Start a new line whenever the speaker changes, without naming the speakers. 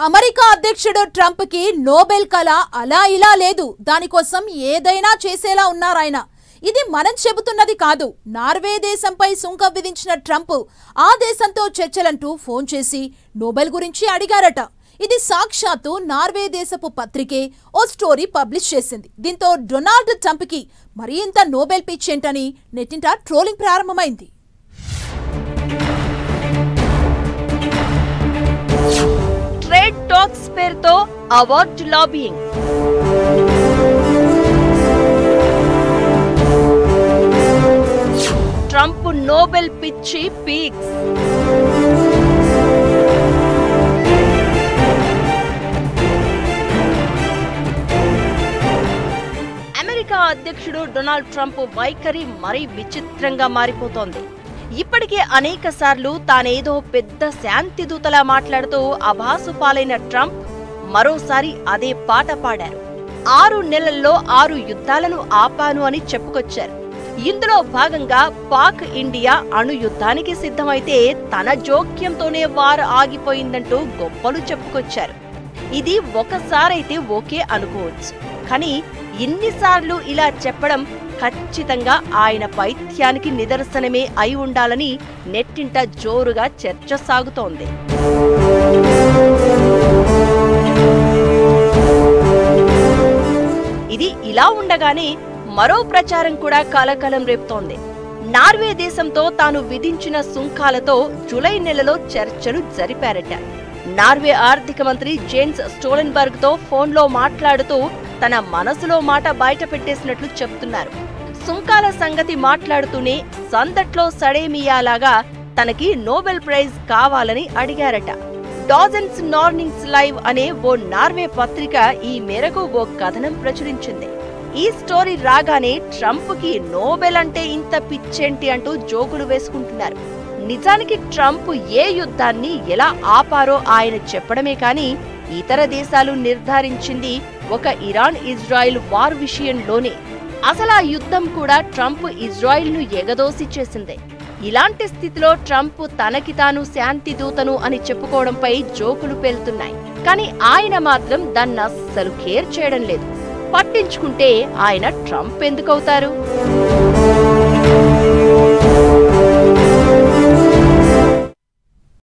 America అధ్యక్షుడు Trump కి Nobel కళ అలా ఇలా లేదు. దానికోసం ఏదైనా చేసేలా ఉన్నారాయన. ఇది మనం చెబుతున్నది కాదు. నార్వే దేశంపై సుంకం విధించిన ట్రంప్ ఆ దేశంతో చర్చలంటూ ఫోన్ చేసి నోబెల్ గురించి అడిగారట. ఇది సాక్షాత్తు నార్వే దేశపు పత్రికే ఓ స్టోరీ పబ్లిష్ చేసింది. దీంతో డొనాల్డ్ ట్రంప్ కి మరీ ఇంత నోబెల్ పిచ్చేంటని నెట్టింట ట్రోలింగ్ ప్రారంభమైంది.
ట్రేడ్ టాక్స్ పేరుతో అవార్డు లాబియింగ్. ట్రంప్ నోబెల్ పిచ్చి పీక్స్. అమెరికా అధ్యక్షుడు డొనాల్డ్ ట్రంప్ వైఖరి మరీ విచిత్రంగా మారిపోతోంది. ఇప్పటికే అనేక సార్లు తానేదో పెద్ద శాంతి దూతలా మాట్లాడుతూ అభాసు పాలైన ట్రంప్ మరోసారి అదే పాట పాడారు. 6 నెలల్లో 6 యుద్ధాలను ఆపాను అని చెప్పుకొచ్చారు. ఇందులో భాగంగా పాక్ ఇండియా అణు యుద్ధానికి సిద్ధమైతే తన జోక్యంతోనే వారు ఆగిపోయిందంటూ గొప్పలు చెప్పుకొచ్చారు. ఇది ఒకసారైతే ఓకే అనుకోవచ్చు, కానీ ఇన్నిసార్లు ఇలా చెప్పడం ఖచ్చితంగా ఆయన పైత్యానికి నిదర్శనమే అయి ఉండాలని నెట్టింట జోరుగా చర్చ సాగుతోంది. ఇది ఇలా ఉండగానే మరో ప్రచారం కూడా కలకలం రేపుతోంది. నార్వే దేశంతో తాను విధించిన సుంకాలతో జూలై నెలలో చర్చలు జరిపారట. నార్వే ఆర్థిక మంత్రి జెన్స్ స్టోలెన్బర్గ్ తో ఫోన్లో మాట్లాడుతూ తన మనసులో మాట బయట పెట్టేసినట్లు చెప్తున్నారు. సుంకాల సంగతి మాట్లాడుతూనే సందట్లో సడేమియాలాగా తనకి నోబెల్ ప్రైజ్ కావాలని అడిగారట. డాజన్స్ నార్నింగ్స్ లైవ్ అనే ఓ నార్వే పత్రిక ఈ మేరకు ఓ కథనం ప్రచురించింది. ఈ స్టోరీ రాగానే ట్రంప్ కి నోబెల్ అంటే ఇంత పిచ్చేంటి అంటూ జోకులు వేసుకుంటున్నారు. నిజానికి ట్రంప్ ఏ యుద్ధాన్ని ఎలా ఆపారో ఆయన చెప్పడమే కాని ఇతర దేశాలు నిర్ధారించింది ఒక ఇరాన్ ఇజ్రాయిల్ వార్ విషయంలోనే. అసలు ఆ యుద్ధం కూడా ట్రంప్ ఇజ్రాయిల్ ను ఎగదోసి చేసిందే. ఇలాంటి స్థితిలో ట్రంప్ తనకి తాను శాంతి దూతను అని చెప్పుకోవడంపై జోకులు పేలుతున్నాయి. కానీ ఆయన మాత్రం దాన్ని అస్సలు కేర్ చేయడం లేదు. పట్టించుకుంటే ఆయన ట్రంప్ ఎందుకవుతారు?